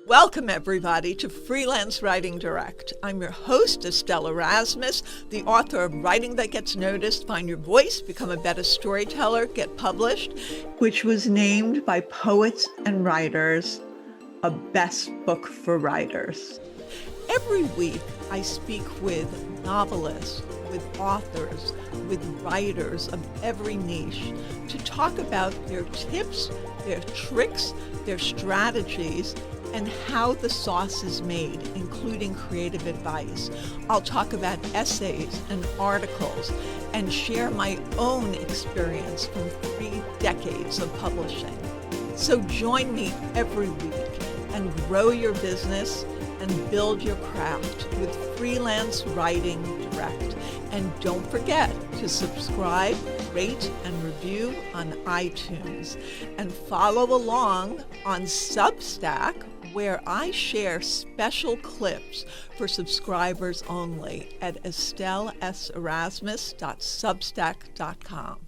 Welcome, everybody, to Freelance Writing Direct. I'm your host, Estelle Erasmus, the author of Writing That Gets Noticed, Find Your Voice, Become a Better Storyteller, Get Published, which was named by Poets and Writers a best book for writers. Every week, I speak with novelists, with authors, with writers of every niche to talk about their tips, their tricks, their strategies, and how the sauce is made, including creative advice. I'll talk about essays and articles and share my own experience from 3 decades of publishing. So join me every week and grow your business and build your craft with Freelance Writing Direct. And don't forget to subscribe, rate, and review on iTunes. And follow along on Substack, where I share special clips for subscribers only at estelleserasmus.substack.com.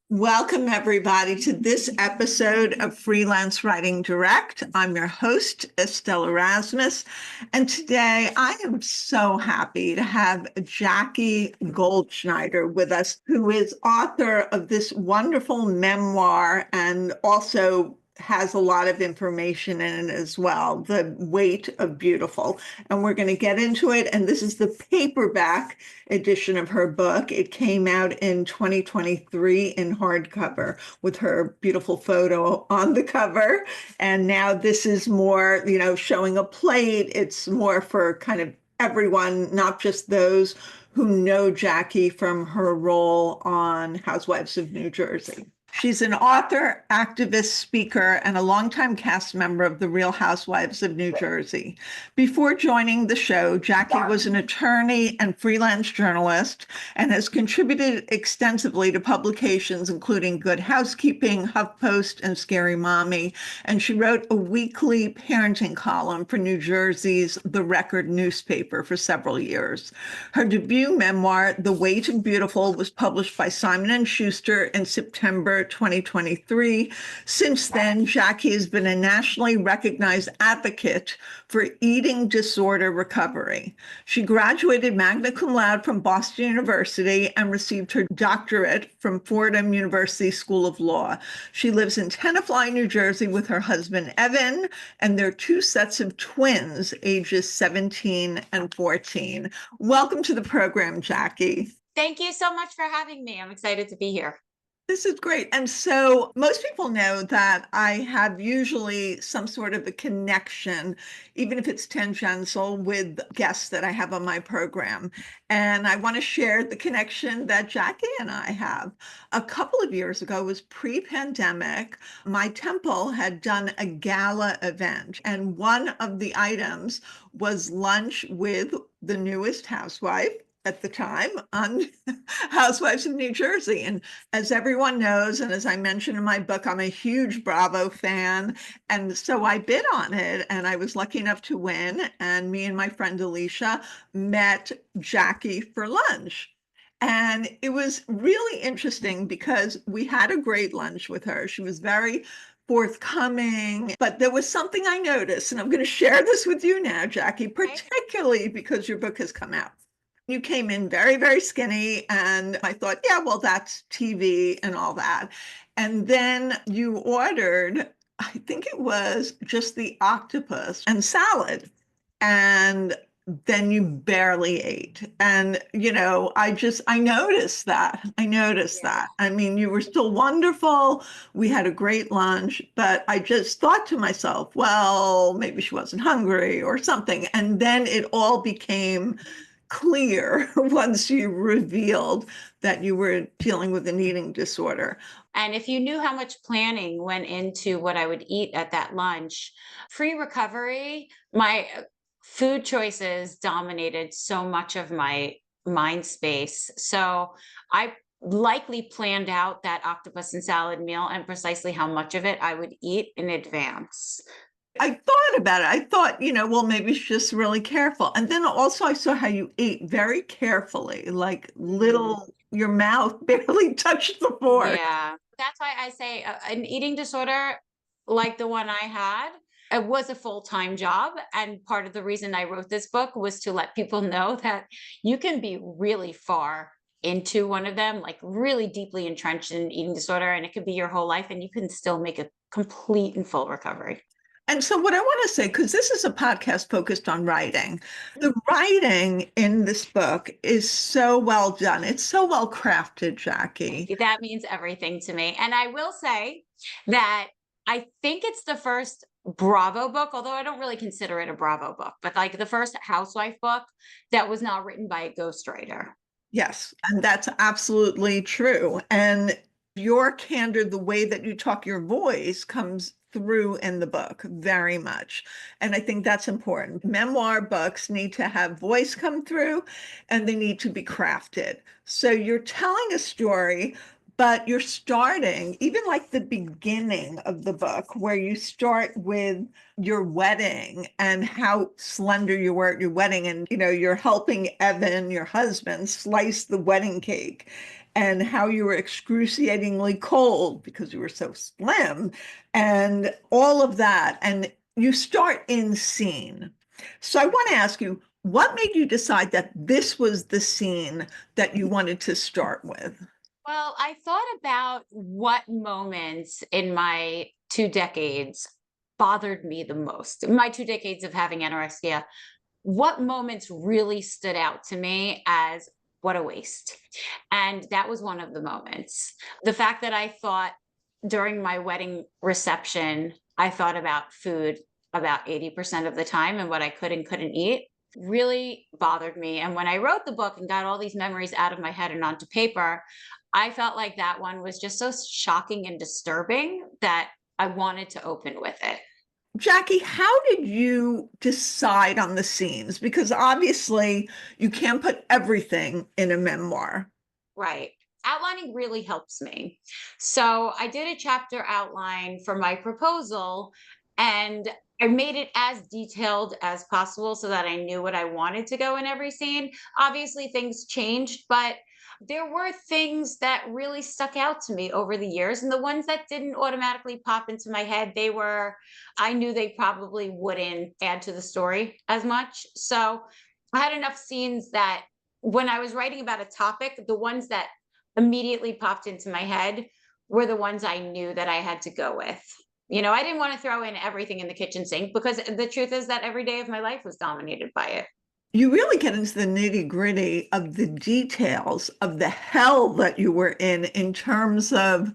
Welcome, everybody, to this episode of Freelance Writing Direct. I'm your host, Estelle Erasmus, and today I am so happy to have Jackie Goldschneider with us, who is author of this wonderful memoir and also has a lot of information in it as well, The Weight of Beautiful. And we're going to get into it. And this is the paperback edition of her book. It came out in 2023 in hardcover with her beautiful photo on the cover. And now this is more, showing a plate. It's more for kind of everyone, not just those who know Jackie from her role on Housewives of New Jersey. She's an author, activist, speaker, and a longtime cast member of The Real Housewives of New Jersey. Before joining the show, Jackie was an attorney and freelance journalist and has contributed extensively to publications including Good Housekeeping, HuffPost, and Scary Mommy. And she wrote a weekly parenting column for New Jersey's The Record newspaper for several years. Her debut memoir, The Weight of Beautiful, was published by Simon & Schuster in September 2023. Since then, Jackie has been a nationally recognized advocate for eating disorder recovery. She graduated magna cum laude from Boston University and received her doctorate from Fordham University School of Law. She lives in Tenafly, New Jersey with her husband, Evan, and their 2 sets of twins, ages 17 and 14. Welcome to the program, Jackie. Thank you so much for having me. I'm excited to be here. This is great. And so most people know that I have usually some sort of a connection, even if it's tangential, with guests that I have on my program. And I want to share the connection that Jackie and I have. A couple of years ago, it was pre-pandemic, my temple had done a gala event. And one of the items was lunch with the newest housewife at the time on Housewives of New Jersey. And as everyone knows, and as I mentioned in my book, I'm a huge Bravo fan. And so I bid on it and I was lucky enough to win. And me and my friend Alicia met Jackie for lunch. And it was really interesting because we had a great lunch with her. She was very forthcoming, but there was something I noticed, and I'm going to share this with you now, Jackie, particularly because your book has come out. You came in very, very skinny, and I thought, yeah, well, that's TV and all that. And then you ordered, I think it was just the octopus and salad. And then you barely ate. And, I noticed that. I mean, you were still wonderful. We had a great lunch, but I just thought to myself, well, maybe she wasn't hungry or something. And then it all became clear once you revealed that you were dealing with an eating disorder. And if you knew how much planning went into what I would eat at that lunch, pre-recovery, my food choices dominated so much of my mind space. So I likely planned out that octopus and salad meal and precisely how much of it I would eat in advance. I thought about it. I thought, well, maybe she's just really careful. And then also I saw how you ate very carefully, like your mouth barely touched the fork. Yeah, that's why I say an eating disorder like the one I had it was a full-time job. And part of the reason I wrote this book was to let people know that you can be really far into one of them, like really deeply entrenched in an eating disorder, and it could be your whole life, and you can still make a complete and full recovery. And so, what I want to say, because this is a podcast focused on writing, the writing in this book is so well done. It's so well crafted, Jackie. That means everything to me. And I will say that I think it's the first Bravo book, although I don't really consider it a Bravo book, but like the first housewife book that was not written by a ghostwriter. Yes, and that's absolutely true. And your candor, the way that you talk, your voice comes through in the book very much. And I think that's important. Memoir books need to have voice come through and they need to be crafted. So you're telling a story, but you're starting, even like the beginning of the book, where you start with your wedding and how slender you were at your wedding. And, you're helping Evan, your husband, slice the wedding cake, and how you were excruciatingly cold because you were so slim, and all of that. And you start in scene. So I want to ask you, what made you decide that this was the scene that you wanted to start with? Well, I thought about what moments in my 2 decades bothered me the most. In my 2 decades of having anorexia, what moments really stood out to me as what a waste. And that was one of the moments. The fact that I thought during my wedding reception, I thought about food about 80% of the time and what I could and couldn't eat really bothered me. And when I wrote the book and got all these memories out of my head and onto paper, I felt like that one was just so shocking and disturbing that I wanted to open with it. Jackie, how did you decide on the scenes? Because obviously you can't put everything in a memoir. Right. Outlining really helps me. So I did a chapter outline for my proposal, and I made it as detailed as possible so that I knew what I wanted to go in every scene. Obviously, things changed, but there were things that really stuck out to me over the years. And the ones that didn't automatically pop into my head, I knew they probably wouldn't add to the story as much. So I had enough scenes that when I was writing about a topic, the ones that immediately popped into my head were the ones I knew that I had to go with. I didn't want to throw in everything in the kitchen sink because the truth is that every day of my life was dominated by it. You really get into the nitty-gritty of the details of the hell that you were in terms of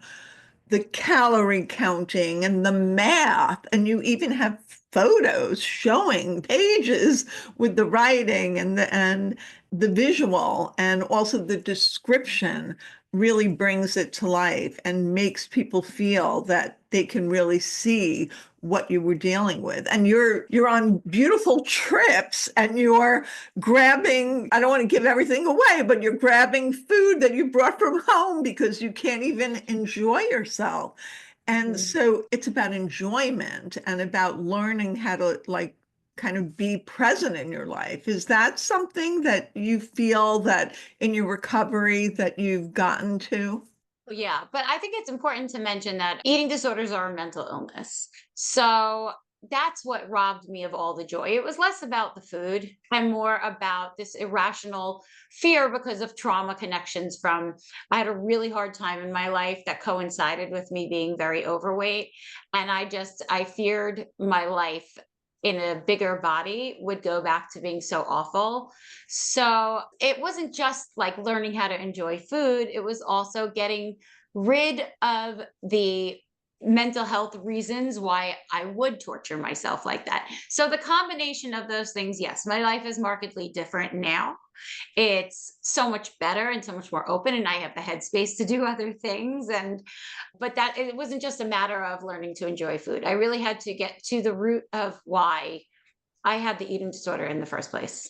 the calorie counting and the math. And you even have photos showing pages with the writing and the visual, and also the description really brings it to life and makes people feel that they can really see what you were dealing with. And you're on beautiful trips and you're grabbing, I don't want to give everything away, but you're grabbing food that you brought from home because you can't even enjoy yourself. And so it's about enjoyment and about learning how to kind of be present in your life. Is that something that you feel that in your recovery that you've gotten to? Yeah, but I think it's important to mention that eating disorders are a mental illness. So that's what robbed me of all the joy. It was less about the food and more about this irrational fear because of trauma connections from I had a really hard time in my life that coincided with me being very overweight. And I feared my life in a bigger body would go back to being so awful. So it wasn't just like learning how to enjoy food, it was also getting rid of the mental health reasons why I would torture myself like that. So the combination of those things, yes, my life is markedly different now. It's so much better and so much more open, and I have the headspace to do other things. But that it wasn't just a matter of learning to enjoy food. I really had to get to the root of why I had the eating disorder in the first place.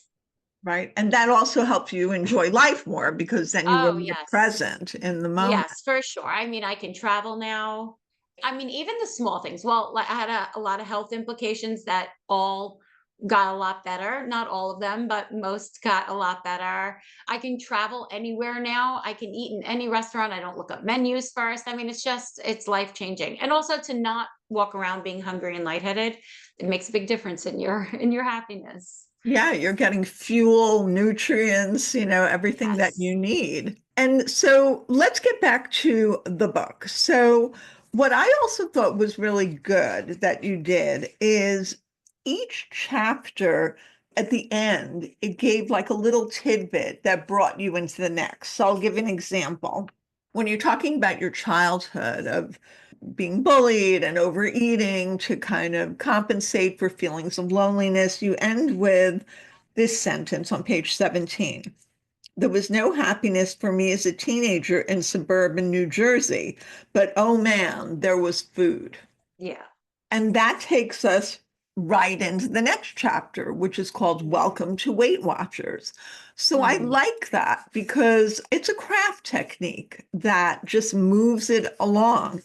Right. And that also helps you enjoy life more because then you were Oh, more yes. present in the moment. Yes, for sure. I mean, I can travel now. I mean, even the small things. Well, like I had a lot of health implications that all got a lot better. Not all of them, but most got a lot better. I can travel anywhere now. I can eat in any restaurant. I don't look up menus first. I mean, it's life changing. And also to not walk around being hungry and lightheaded, it makes a big difference in your in your happiness. Yeah, you're getting fuel, nutrients, everything that Yes. you need. And so let's get back to the book. So, what I also thought was really good that you did is each chapter at the end, it gave like a little tidbit that brought you into the next. So, I'll give an example. When you're talking about your childhood of being bullied and overeating to kind of compensate for feelings of loneliness, you end with this sentence on page 17. There was no happiness for me as a teenager in suburban New Jersey, but oh man, there was food. Yeah. And that takes us right into the next chapter, which is called Welcome to Weight Watchers. So I Mhm. like that because it's a craft technique that just moves it along.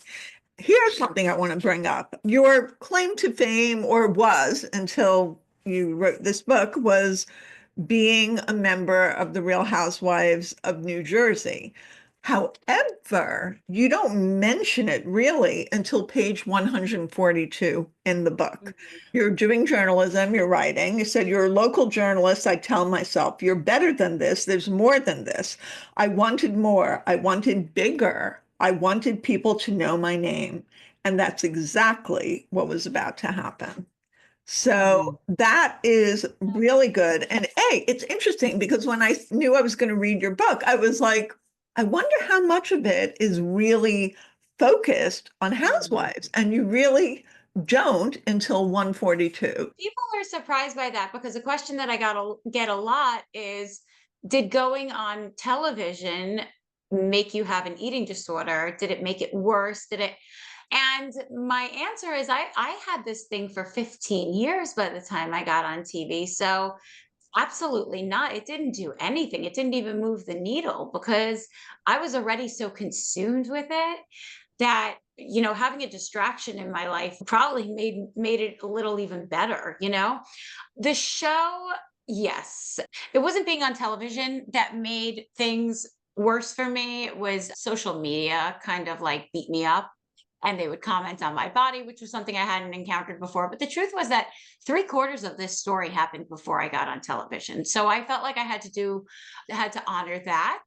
Here's something I want to bring up. Your claim to fame, or was until you wrote this book, was being a member of the Real Housewives of New Jersey. However, you don't mention it really until page 142 in the book. Mhm. You're doing journalism, you're writing. You said you're a local journalist. I tell myself, you're better than this. There's more than this. I wanted more. I wanted bigger. I wanted people to know my name. And that's exactly what was about to happen. Mhm. So that is really good. And hey, it's interesting because when I knew I was going to read your book, I was like, I wonder how much of it is really focused on Mhm. housewives. And you really don't until 142. People are surprised by that because the question that get a lot is, did going on television make you have an eating disorder? Did it make it worse? Did it? And my answer is I had this thing for 15 years by the time I got on TV. So absolutely not. It didn't do anything. It didn't even move the needle because I was already so consumed with it that having a distraction in my life probably made it a little even better. The show, yes, it wasn't being on television that made things worse for me. It was social media kind of like beat me up, and they would comment on my body, which was something I hadn't encountered before. But the truth was that 3/4 of this story happened before I got on television, so I felt like I had to honor that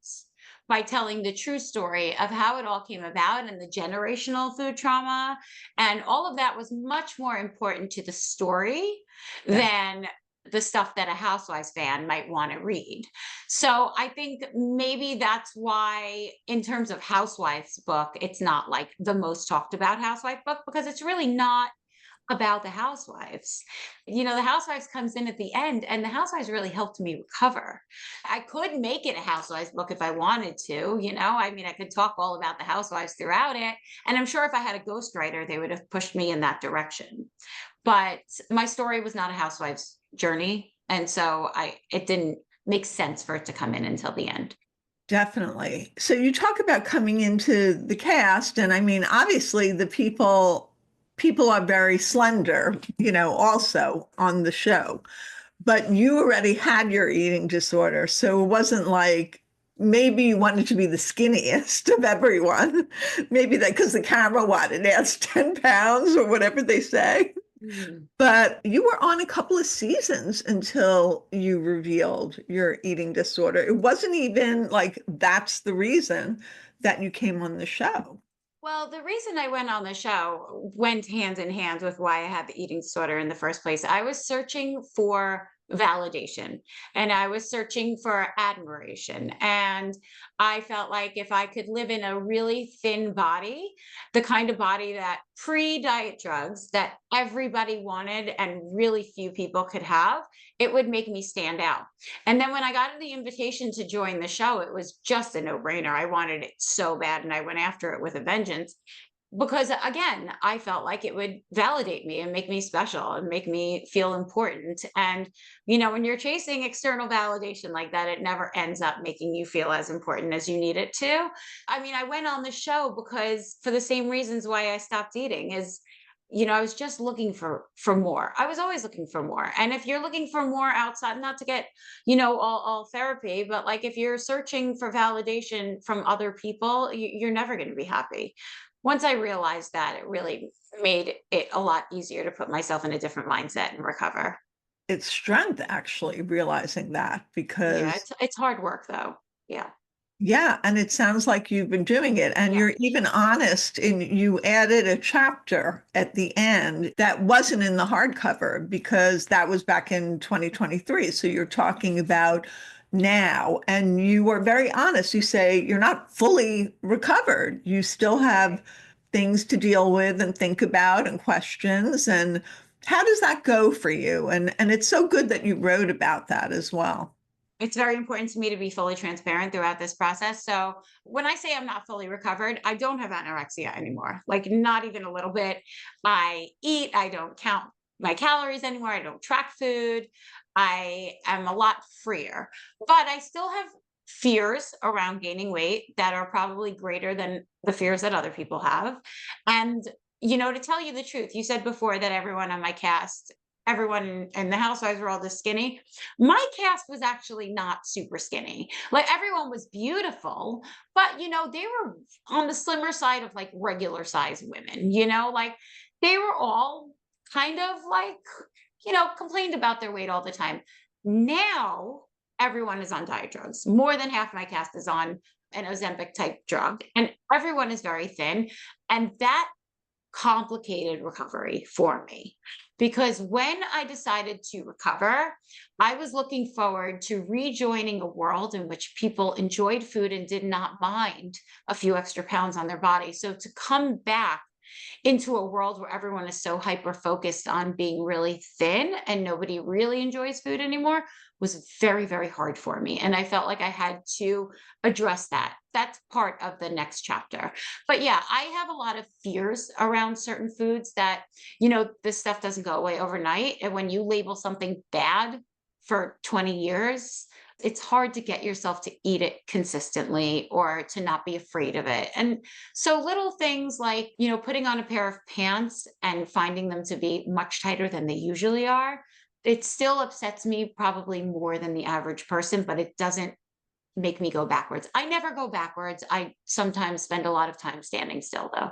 by telling the true story of how it all came about and the generational food trauma. And all of that was much more important to the story Yeah, than the stuff that a Housewives fan might want to read. So I think maybe that's why, in terms of Housewives book, it's not like the most talked about housewife book because it's really not about the housewives. The housewives comes in at the end, and the housewives really helped me recover. I could make it a housewives book if I wanted to. I mean, I could talk all about the housewives throughout it. And I'm sure if I had a ghostwriter, they would have pushed me in that direction. But my story was not a housewives journey. And so it didn't make sense for it to come in until the end. definitely. So you talk about coming into the cast, and I mean, obviously the people are very slender, also on the show. But you already had your eating disorder. So it wasn't like maybe you wanted to be the skinniest of everyone. Maybe that because the camera, what, it adds 10 pounds or whatever they say. Mhm. But you were on a couple of seasons until you revealed your eating disorder. It wasn't even like that's the reason that you came on the show. Well, the reason I went on the show went hand in hand with why I had the eating disorder in the first place. I was searching for validation and I was searching for admiration. And I felt like if I could live in a really thin body, the kind of body that pre diet drugs that everybody wanted and really few people could have, it would make me stand out. And then when I got the invitation to join the show, it was just a no-brainer. I wanted it so bad and I went after it with a vengeance because again, I felt like it would validate me and make me special and make me feel important. And when you're chasing external validation like that, it never ends up making you feel as important as you need it to. I mean, I went on the show because for the same reasons why I stopped eating is I was just looking for more. I was always looking for more. And if you're looking for more outside, not to get, all therapy, but like if you're searching for validation from other people, you're never going to be happy. Once I realized that, it really made it a lot easier to put myself in a different mindset and recover. It's strength actually realizing that Yeah, because it's hard work though. Yeah. yeah, and it sounds like you've been doing it. And Yeah. you're even honest in you added a chapter at the end that wasn't in the hardcover because that was back in 2023. So you're talking about now, and you were very honest. You say you're not fully recovered. You still have things to deal with and think about and questions. And how does that go for you? And it's so good that you wrote about that as well. It's very important to me to be fully transparent throughout this process. So when I say I'm not fully recovered, I don't have anorexia anymore, like not even a little bit. I don't count my calories anymore. I don't track food. I am a lot freer, but I still have fears around gaining weight that are probably greater than the fears that other people have. And, to tell you the truth, you said before that everyone on my cast, everyone in the housewives were all this skinny. My cast was actually not super skinny. Like everyone was beautiful, but they were on the slimmer side of like regular size women, like they were all kind of like, complained about their weight all the time. Now everyone is on diet drugs. More than half my cast is on an Ozempic type drug, and everyone is very thin. And that complicated recovery for me because when I decided to recover, I was looking forward to rejoining a world in which people enjoyed food and did not mind a few extra pounds on their body. So to come back into a world where everyone is so hyper focused on being really thin and nobody really enjoys food anymore was very, very hard for me. And I felt like I had to address that. That's part of the next chapter. But yeah, I have a lot of fears around certain foods that, this stuff doesn't go away overnight. And when you label something bad for 20 years, it's hard to get yourself to eat it consistently or to not be afraid of it. And so little things like, putting on a pair of pants and finding them to be much tighter than they usually are, it still upsets me probably more than the average person, but it doesn't make me go backwards. I never go backwards. I sometimes spend a lot of time standing still though.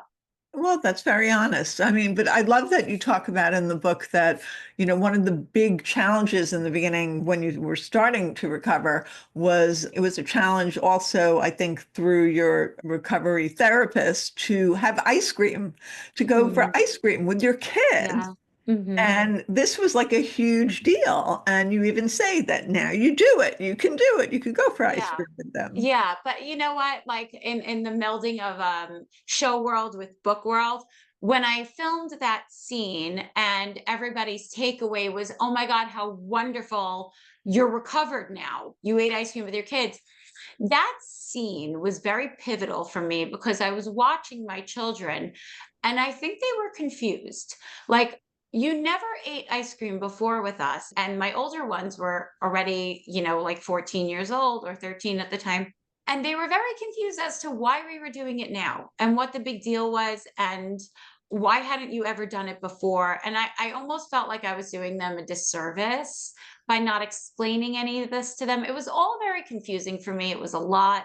Well, that's very honest. I mean, but I love that you talk about in the book that, one of the big challenges in the beginning when you were starting to recover was it was a challenge also, I think, through your recovery therapist to have ice cream, to go for Mm, ice cream with your kid. yeah. Hmm. And this was like a huge deal. And you even say that now you do it. You can do it. You could go for ice Yeah. cream with them. Yeah, but you know what? Like in the melding of show world with book world, when I filmed that scene and everybody's takeaway was, "Oh my God, how wonderful. You're recovered now. You ate ice cream with your kids." That scene was very pivotal for me because I was watching my children and I think they were confused. Like, you never ate ice cream before with us. And my older ones were already, like 14 years old or 13 at the time. And they were very confused as to why we were doing it now and what the big deal was and why hadn't you ever done it before? And I almost felt like I was doing them a disservice by not explaining any of this to them. It was all very confusing for me. It was a lot.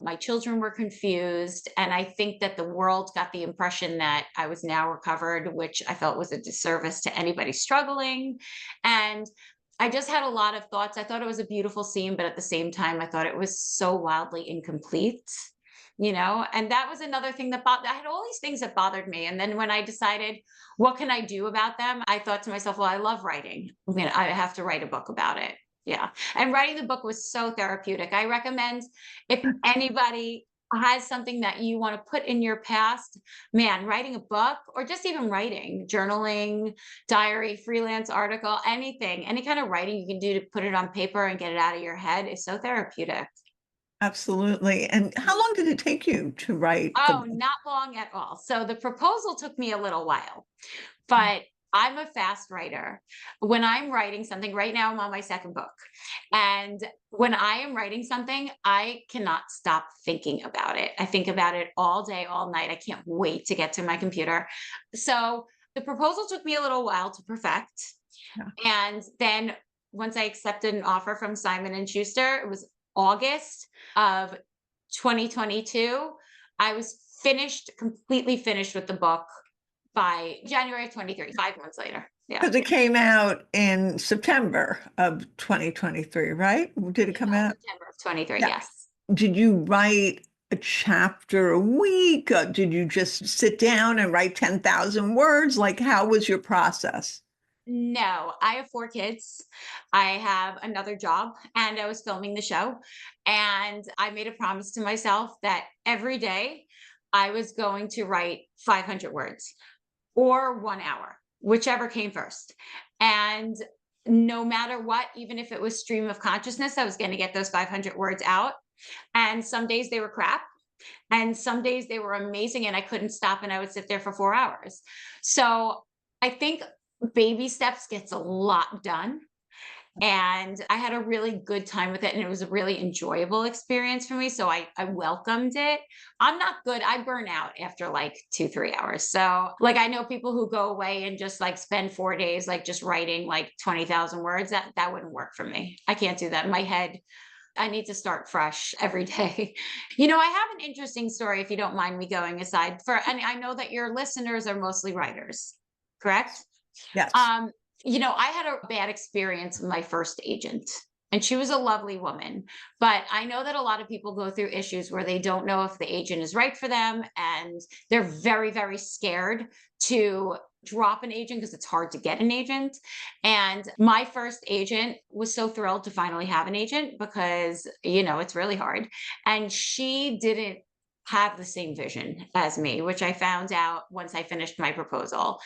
My children were confused. And I think that the world got the impression that I was now recovered, which I felt was a disservice to anybody struggling. And I just had a lot of thoughts. I thought it was a beautiful scene, but at the same time, I thought it was so wildly incomplete. And that was another thing that I had all these things that bothered me. And then when I decided, what can I do about them? I thought to myself, well, I love writing. I have to write a book about it. Yeah. And writing the book was so therapeutic. I recommend if anybody has something that you want to put in your past, man, writing a book or just even writing, journaling, diary, freelance article, anything, any kind of writing you can do to put it on paper and get it out of your head is so therapeutic. Absolutely. And how long did it take you to write the Oh, book? not long at all. So the proposal took me a little while, but I'm a fast writer. When I'm writing something, right now I'm on my second book. And when I am writing something, I cannot stop thinking about it. I think about it all day, all night. I can't wait to get to my computer. So The proposal took me a little while to perfect. Yeah. And then once I accepted an offer from Simon and Schuster, it was August of 2022. I was completely finished with the book by January of 23, 5 months later. Yeah. Because it came out in September of 2023, right? Did it come out? September of 23, Yeah. yes. Did you write a chapter a week? Did you just sit down and write 10,000 words? Like, how was your process? No, I have 4 kids. I have another job, and I was filming the show. And I made a promise to myself that every day I was going to write 500 words or 1 hour, whichever came first. And no matter what, even if it was stream of consciousness, I was going to get those 500 words out. And some days they were crap, and some days they were amazing, and I couldn't stop, and I would sit there for 4 hours. So I think baby steps gets a lot done. And I had a really good time with it, and it was a really enjoyable experience for me. So I welcomed it. I'm not good. I burn out after like 2, 3 hours. So like I know people who go away and just like spend 4 days like just writing like 20,000 words. That wouldn't work for me. I can't do that. In my head, I need to start fresh every day. I have an interesting story if you don't mind me going aside and I know that your listeners are mostly writers, correct? Yes. I had a bad experience with my first agent, and she was a lovely woman. But I know that a lot of people go through issues where they don't know if the agent is right for them, and they're very, very scared to drop an agent because it's hard to get an agent. And my first agent was so thrilled to finally have an agent because, it's really hard. And she didn't have the same vision as me, which I found out once I finished my proposal.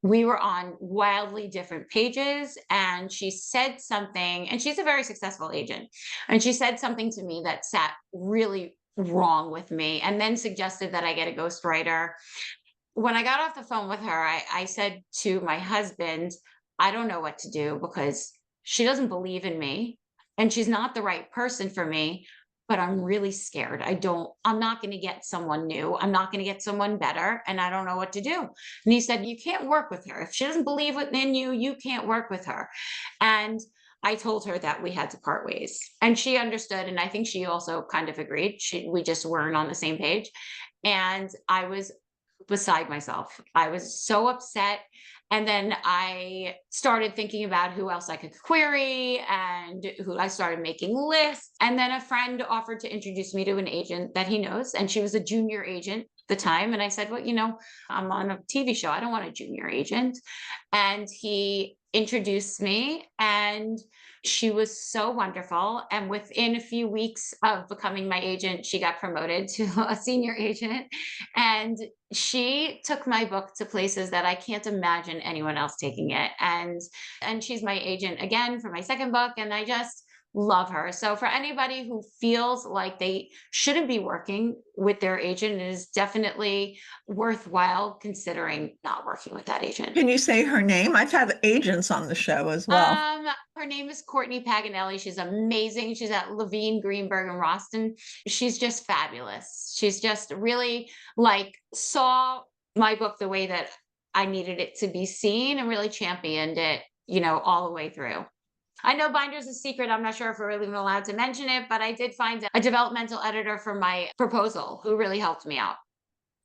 We were on wildly different pages, and she said something, and she's a very successful agent. And she said something to me that sat really wrong with me, and then suggested that I get a ghostwriter. When I got off the phone with her, I said to my husband, I don't know what to do because she doesn't believe in me and she's not the right person for me, but I'm really scared. I'm not going to get someone new. I'm not going to get someone better. And I don't know what to do. And he said, you can't work with her. If she doesn't believe in you, you can't work with her. And I told her that we had to part ways, and she understood. And I think she also kind of agreed. We just weren't on the same page. And I was beside myself. I was so upset. And then I started thinking about who else I could query, and who I started making lists. And then a friend offered to introduce me to an agent that he knows. And she was a junior agent at the time. And I said, well, I'm on a TV show. I don't want a junior agent. And he introduced me, and she was so wonderful. And within a few weeks of becoming my agent, she got promoted to a senior agent. And she took my book to places that I can't imagine anyone else taking it. And she's my agent again for my second book. And I just love her. So for anybody who feels like they shouldn't be working with their agent, it is definitely worthwhile considering not working with that agent. Can you say her name? I've had agents on the show as well. Her name is Courtney Paganelli. She's amazing. She's at Levine, Greenberg, and Roston. She's just fabulous. She's just really saw my book the way that I needed it to be seen, and really championed it, all the way through. I know Binder's a secret. I'm not sure if we're really even allowed to mention it, but I did find a developmental editor for my proposal who really helped me out.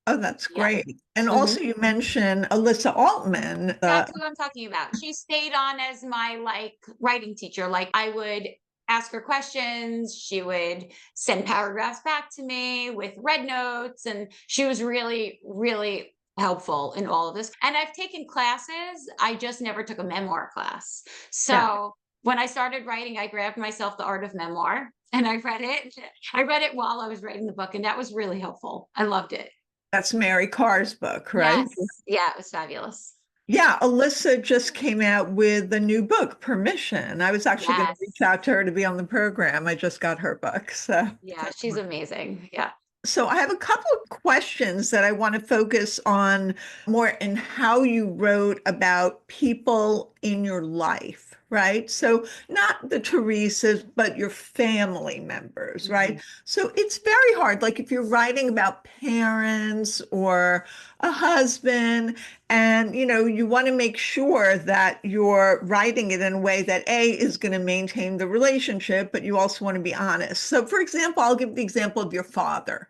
Oh, that's great. And also you mentioned Alyssa Altman. That's who I'm talking about. She stayed on as my writing teacher. I would ask her questions. She would send paragraphs back to me with red notes. And she was really, really helpful in all of this. And I've taken classes. I just never took a memoir class. So when I started writing, I grabbed myself The Art of Memoir, and I read it. I read it while I was writing the book, and that was really helpful. I loved it. That's Mary Carr's book, right? Yes. Yeah, it was fabulous. Yeah, Alyssa just came out with the new book, Permission. I was actually going to reach out to her to be on the program. I just got her book. So yeah, she's amazing. Yeah. So I have a couple of questions that I want to focus on more in how you wrote about people in your life, right? So not the Teresas, but your family members, right? So it's very hard. Like if you're writing about parents or a husband, and you want to make sure that you're writing it in a way that A is going to maintain the relationship, but you also want to be honest. So for example, I'll give the example of your father.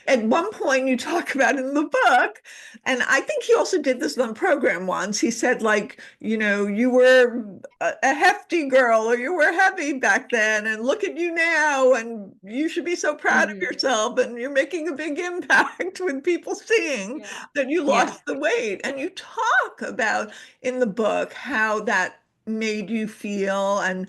At one point you talk about in the book, and I think he also did this on program once. He said, like, you were a hefty girl or you were heavy back then, and look at you now, and you should be so proud of yourself, and you're making a big impact with people seeing Yeah. that you Yeah. lost the weight. And you talk about in the book how that made you feel, and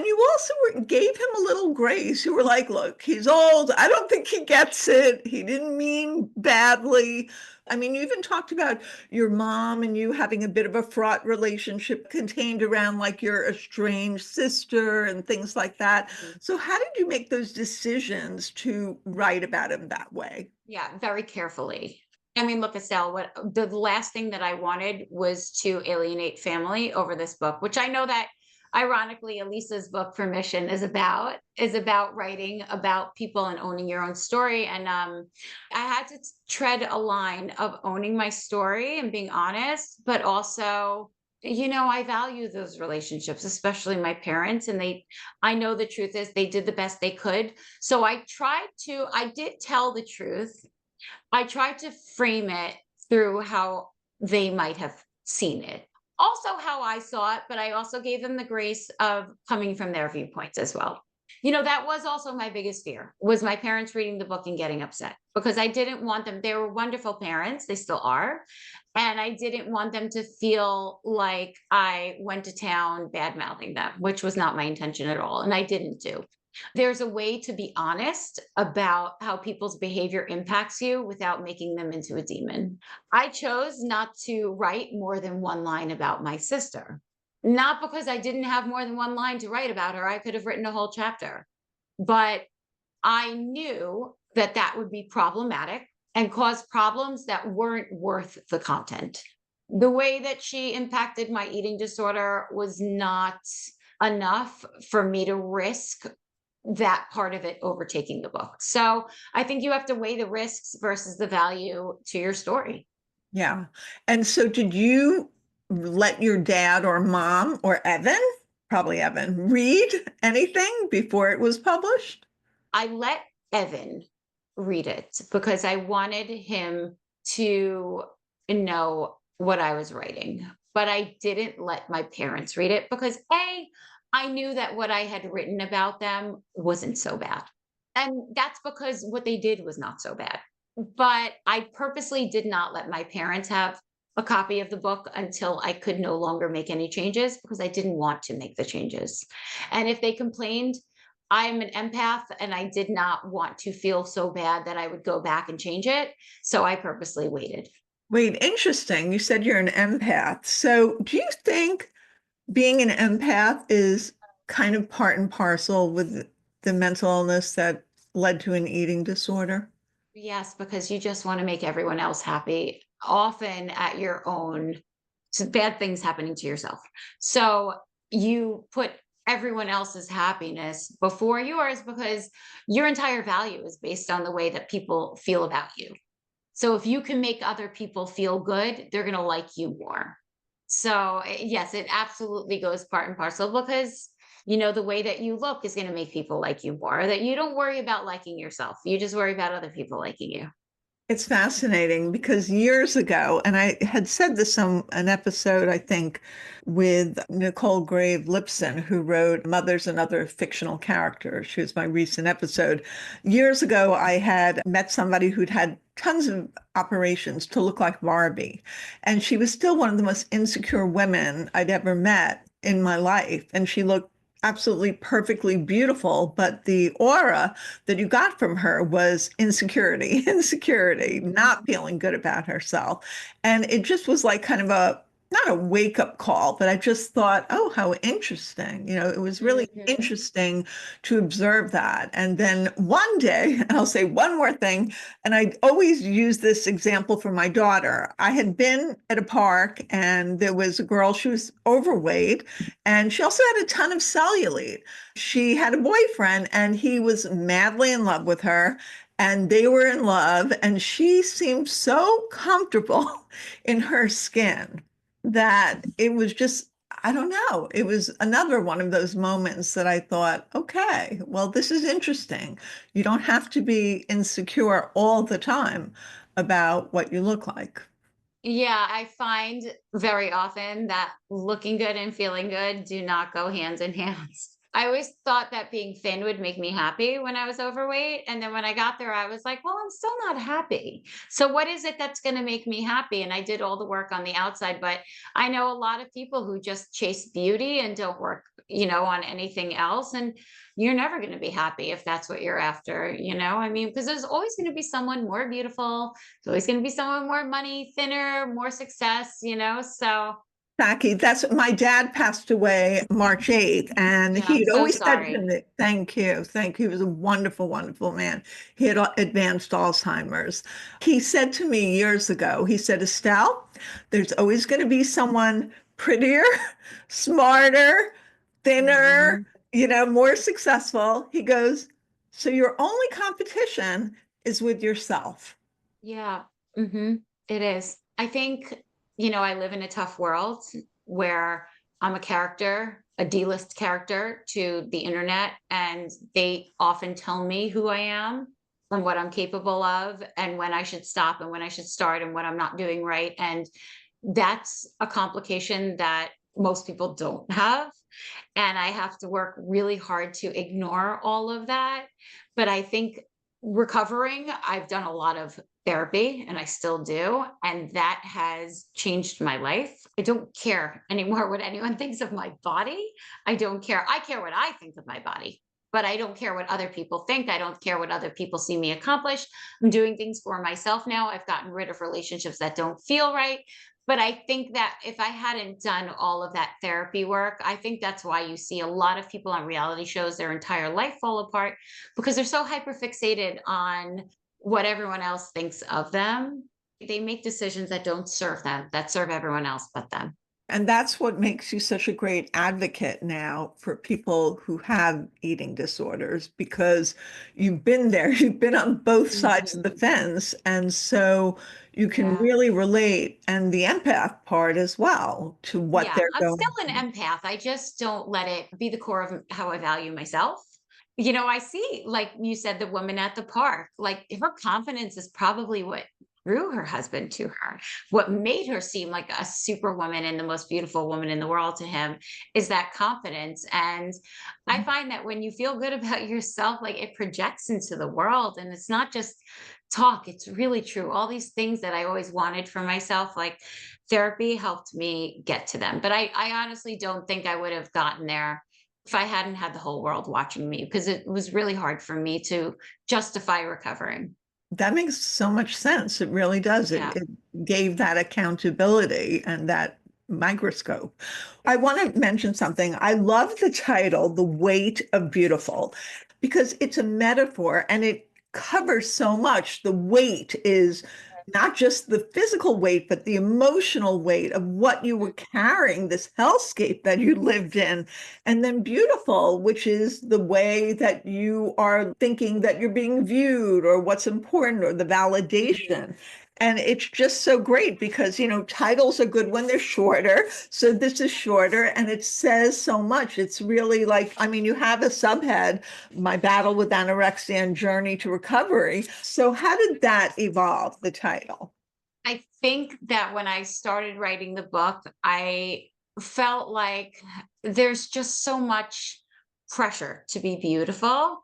you also gave him a little grace. You were like, look, he's old. I don't think he gets it. He didn't mean badly. I mean, you even talked about your mom and you having a bit of a fraught relationship contained around like your estranged sister and things like that. So how did you make those decisions to write about him that way? Yeah, very carefully. I mean, look, Estelle, what the last thing that I wanted was to alienate family over this book, which I know that ironically Elisa's book Permission is about writing about people and owning your own story. And I had to tread a line of owning my story and being honest, but also I value those relationships, especially my parents. And I know the truth is they did the best they could. So I did tell the truth. I tried to frame it through how they might have seen it. Also how I saw it, but I also gave them the grace of coming from their viewpoints as well. That was also my biggest fear, was my parents reading the book and getting upset, because I didn't want them. They were wonderful parents, they still are, and I didn't want them to feel like I went to town bad mouthing them, which was not my intention at all, and I didn't do. There's a way to be honest about how people's behavior impacts you without making them into a demon. I chose not to write more than one line about my sister, not because I didn't have more than one line to write about her. I could have written a whole chapter, but I knew that that would be problematic and cause problems that weren't worth the content. The way that she impacted my eating disorder was not enough for me to risk that part of it overtaking the book. So I think you have to weigh the risks versus the value to your story. Yeah. And so did you let your dad or mom or Evan, probably Evan, read anything before it was published? I let Evan read it because I wanted him to know what I was writing. But I didn't let my parents read it because I knew that what I had written about them wasn't so bad. And that's because what they did was not so bad. But I purposely did not let my parents have a copy of the book until I could no longer make any changes, because I didn't want to make the changes. And if they complained, I'm an empath and I did not want to feel so bad that I would go back and change it. So I purposely waited. Wait, interesting. You said you're an empath. So do you think being an empath is kind of part and parcel with the mental illness that led to an eating disorder? Yes, because you just want to make everyone else happy, often at your own, bad things happening to yourself. So you put everyone else's happiness before yours because your entire value is based on the way that people feel about you. So if you can make other people feel good, they're going to like you more. So yes, it absolutely goes part and parcel, because the way that you look is going to make people like you more. That you don't worry about liking yourself. You just worry about other people liking you. It's fascinating because years ago, and I had said this on an episode, I think, with Nicole Grave Lipson, who wrote Mothers and Other Fictional Characters. She was my recent episode. Years ago, I had met somebody who'd had tons of operations to look like Barbie. And she was still one of the most insecure women I'd ever met in my life. And she looked absolutely perfectly beautiful, but the aura that you got from her was insecurity, insecurity, not feeling good about herself. And it just was like kind of not a wake up call, but I just thought, oh, how interesting. It was really Mhm. interesting to observe that. And then one day, and I'll say one more thing, and I always use this example for my daughter. I had been at a park and there was a girl, she was overweight, and she also had a ton of cellulite. She had a boyfriend and he was madly in love with her. And they were in love, and she seemed so comfortable in her skin that it was just, I don't know, it was another one of those moments that I thought, okay, well, this is interesting. You don't have to be insecure all the time about what you look like. Yeah, I find very often that looking good and feeling good do not go hand in hand. I always thought that being thin would make me happy when I was overweight. And then when I got there, I was like, well, I'm still not happy. So, what is it that's going to make me happy? And I did all the work on the outside, but I know a lot of people who just chase beauty and don't work, on anything else. And you're never going to be happy if that's what you're after, I mean, because there's always going to be someone more beautiful. There's always going to be someone more money, thinner, more success. So, Jackie, that's my dad passed away March 8th, and yeah, I'm he'd so always said to sorry. me, thank you, thank you. He was a wonderful, wonderful man. He had advanced Alzheimer's. He said to me years ago, he said, Estelle, there's always going to be someone prettier, smarter, thinner, Mhm. more successful. He goes, so your only competition is with yourself. Yeah. It is. I think, I live in a tough world where I'm a character, a D-list character to the internet, and they often tell me who I am and what I'm capable of, and when I should stop and when I should start and what I'm not doing right. And that's a complication that most people don't have. And I have to work really hard to ignore all of that. But I think recovering, I've done a lot of therapy and I still do. And that has changed my life. I don't care anymore what anyone thinks of my body. I don't care. I care what I think of my body, but I don't care what other people think. I don't care what other people see me accomplish. I'm doing things for myself now. I've gotten rid of relationships that don't feel right. But I think that if I hadn't done all of that therapy work, I think that's why you see a lot of people on reality shows, their entire life fall apart because they're so hyper fixated on what everyone else thinks of them. They make decisions that don't serve them, that serve everyone else but them. And that's what makes you such a great advocate now for people who have eating disorders because you've been there, you've been on both sides of the Mhm. fence. And so you can Yeah. really relate and the empath part as well to what Yeah. they're I'm going still through. an empath. I just don't let it be the core of how I value myself. I see, like you said, the woman at the park, like her confidence is probably what drew her husband to her. What made her seem like a superwoman and the most beautiful woman in the world to him is that confidence. And I find that when you feel good about yourself, like it projects into the world and it's not just talk, it's really true. All these things that I always wanted for myself, like therapy helped me get to them. But I honestly don't think I would have gotten there if I hadn't had the whole world watching me because it was really hard for me to justify recovering. That makes so much sense. It really does. It, Yeah. it gave that accountability and that microscope. I want to mention something. I love the title, The Weight of Beautiful, because it's a metaphor and it covers so much. The weight is not just the physical weight, but the emotional weight of what you were carrying, this hellscape that you lived in. And then beautiful, which is the way that you are thinking that you're being viewed or what's important or the validation. And it's just so great because, titles are good when they're shorter. So this is shorter and it says so much. It's really like, I mean, you have a subhead, My Battle with Anorexia and Journey to Recovery. So how did that evolve, the title? I think that when I started writing the book, I felt like there's just so much pressure to be beautiful.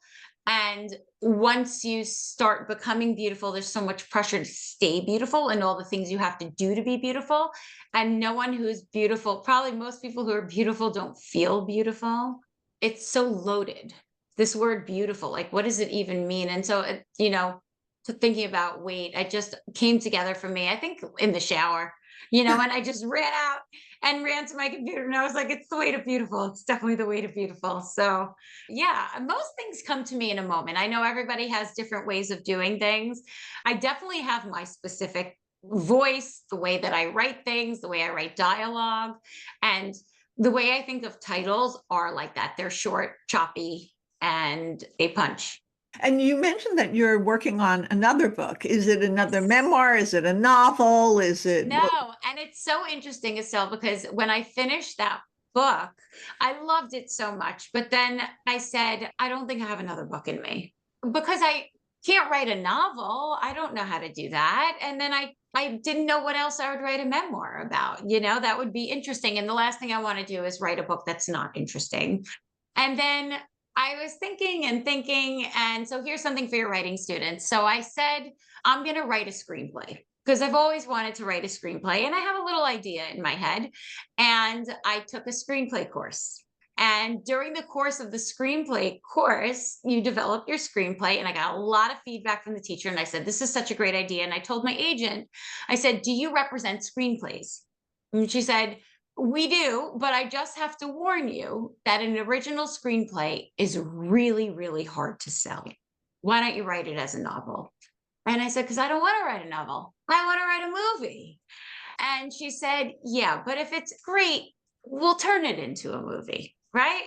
And once you start becoming beautiful, there's so much pressure to stay beautiful and all the things you have to do to be beautiful. And no one who's beautiful, probably most people who are beautiful don't feel beautiful. It's so loaded. This word beautiful, like what does it even mean? And so, to thinking about weight, I just came together for me, I think in the shower. and I just ran out and ran to my computer and I was like, it's the way to beautiful. It's definitely the way to beautiful. So yeah, most things come to me in a moment. I know everybody has different ways of doing things. I definitely have my specific voice, the way that I write things, the way I write dialogue, and the way I think of titles are like that. They're short, choppy, and they punch. And you mentioned that you're working on another book. Is it another memoir? Is it a novel? Is it No, what? and it's so interesting, Estelle, because when I finished that book, I loved it so much. But then I said, I don't think I have another book in me because I can't write a novel. I don't know how to do that. And then I didn't know what else I would write a memoir about. That would be interesting. And the last thing I want to do is write a book that's not interesting. And then I was thinking and thinking. And so here's something for your writing students. So I said, I'm going to write a screenplay because I've always wanted to write a screenplay and I have a little idea in my head. And I took a screenplay course. And during the course of the screenplay course, you develop your screenplay. And I got a lot of feedback from the teacher. And I said, this is such a great idea. And I told my agent, I said, do you represent screenplays? And she said, we do, but I just have to warn you that an original screenplay is really, really hard to sell. Why don't you write it as a novel? And I said, because I don't want to write a novel. I want to write a movie. And she said, yeah, but if it's great, we'll turn it into a movie, right?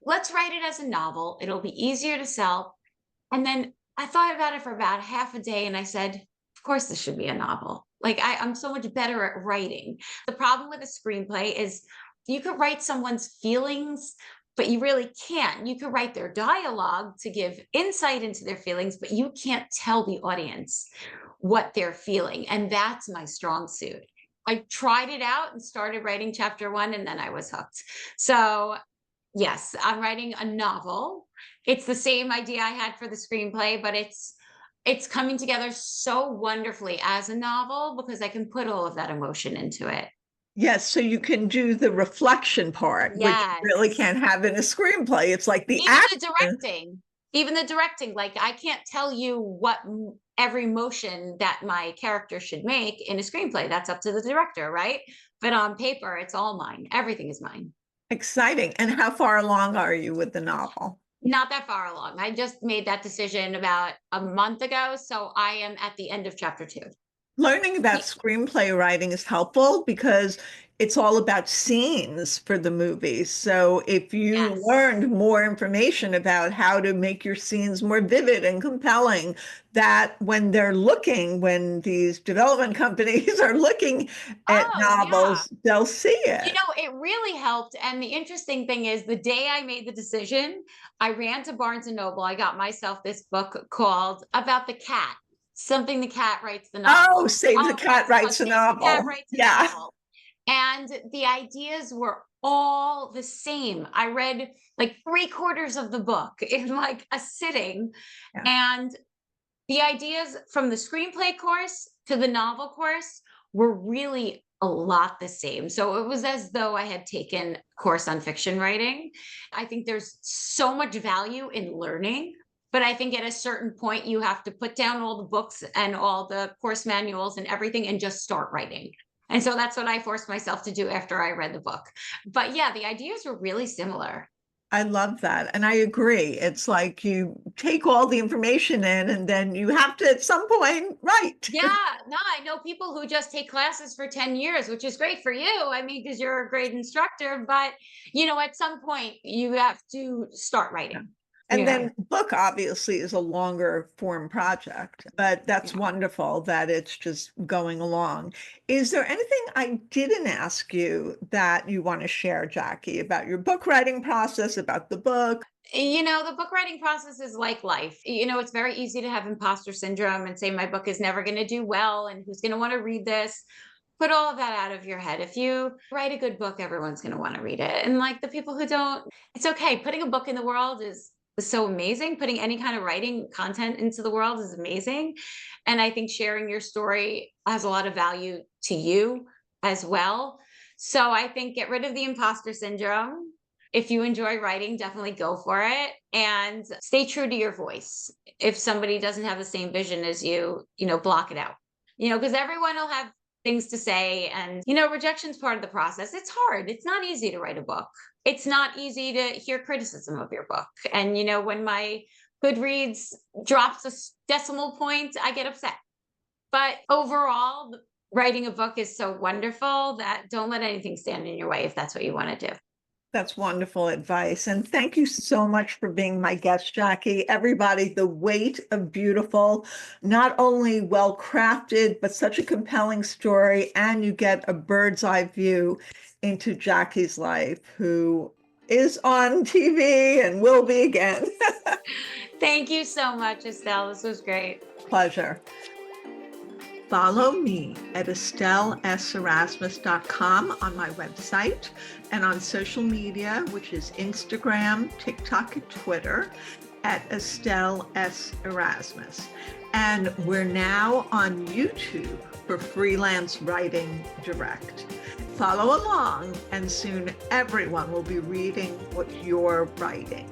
Let's write it as a novel. It'll be easier to sell. And then I thought about it for about half a day and I said, of course, this should be a novel. Like I'm so much better at writing. The problem with a screenplay is you could write someone's feelings, but you really can't. You could write their dialogue to give insight into their feelings, but you can't tell the audience what they're feeling. And that's my strong suit. I tried it out and started writing chapter 1, and then I was hooked. So yes, I'm writing a novel. It's the same idea I had for the screenplay, but it's coming together so wonderfully as a novel because I can put all of that emotion into it. Yes, so you can do the reflection part, which you really Yes. can't have in a screenplay. It's like the Even the action. directing, even the directing, like I can't tell you what every motion that my character should make in a screenplay. That's up to the director, right? But on paper, it's all mine. Everything is mine. Exciting. And how far along are you with the novel? Not that far along. I just made that decision about a month ago. So I am at the end of chapter 2. Learning about screenplay writing is helpful because it's all about scenes for the movie. So if you Yes. learned more information about how to make your scenes more vivid and compelling, that when these development companies are looking at Oh, yeah. novels, they'll see it. It really helped. And the interesting thing is, the day I made the decision, I ran to Barnes and Noble. I got myself this book called About the Cat, Something the Cat Writes the Oh, Novel. Save the Oh, yes, Cat it's called Writes a Save the Cat Novel. Writes a Yeah. Novel. And the ideas were all the same. I read like 3/4 of the book in like a sitting. Yeah. And the ideas from the screenplay course to the novel course were really a lot the same. So it was as though I had taken a course on fiction writing. I think there's so much value in learning, but I think at a certain point you have to put down all the books and all the course manuals and everything and just start writing. And so that's what I forced myself to do after I read the book. But yeah, the ideas were really similar. I love that. And I agree. It's like you take all the information in and then you have to at some point write. Yeah, no, I know people who just take classes for 10 years, which is great for you. I mean, because you're a great instructor, but at some point you have to start Yeah. writing. And Yeah. then book obviously is a longer form project, but that's Yeah. wonderful that it's just going along. Is there anything I didn't ask you that you want to share, Jackie, about your book writing process, about the book? The book writing process is like life. It's very easy to have imposter syndrome and say my book is never going to do well and who's going to want to read this. Put all of that out of your head. If you write a good book, everyone's going to want to read it. And like the people who don't, it's okay. Putting a book in the world is so amazing. Putting any kind of writing content into the world is amazing. And I think sharing your story has a lot of value to you as well. So I think get rid of the imposter syndrome. If you enjoy writing, definitely go for it and stay true to your voice. If somebody doesn't have the same vision as you, block it out. Because everyone will have things to say. And, rejection's part of the process. It's hard. It's not easy to write a book. It's not easy to hear criticism of your book. And, when my Goodreads drops a decimal point, I get upset. But overall, writing a book is so wonderful that don't let anything stand in your way if that's what you want to do. That's wonderful advice. And thank you so much for being my guest, Jackie. Everybody, The Weight of Beautiful, not only well-crafted, but such a compelling story. And you get a bird's eye view into Jackie's life, who is on TV and will be again. Thank you so much, Estelle. This was great. Pleasure. Follow me at EstelleSErasmus.com on my website and on social media, which is Instagram, TikTok, and Twitter at Estelle S. Erasmus. And we're now on YouTube for Freelance Writing Direct. Follow along, and soon everyone will be reading what you're writing.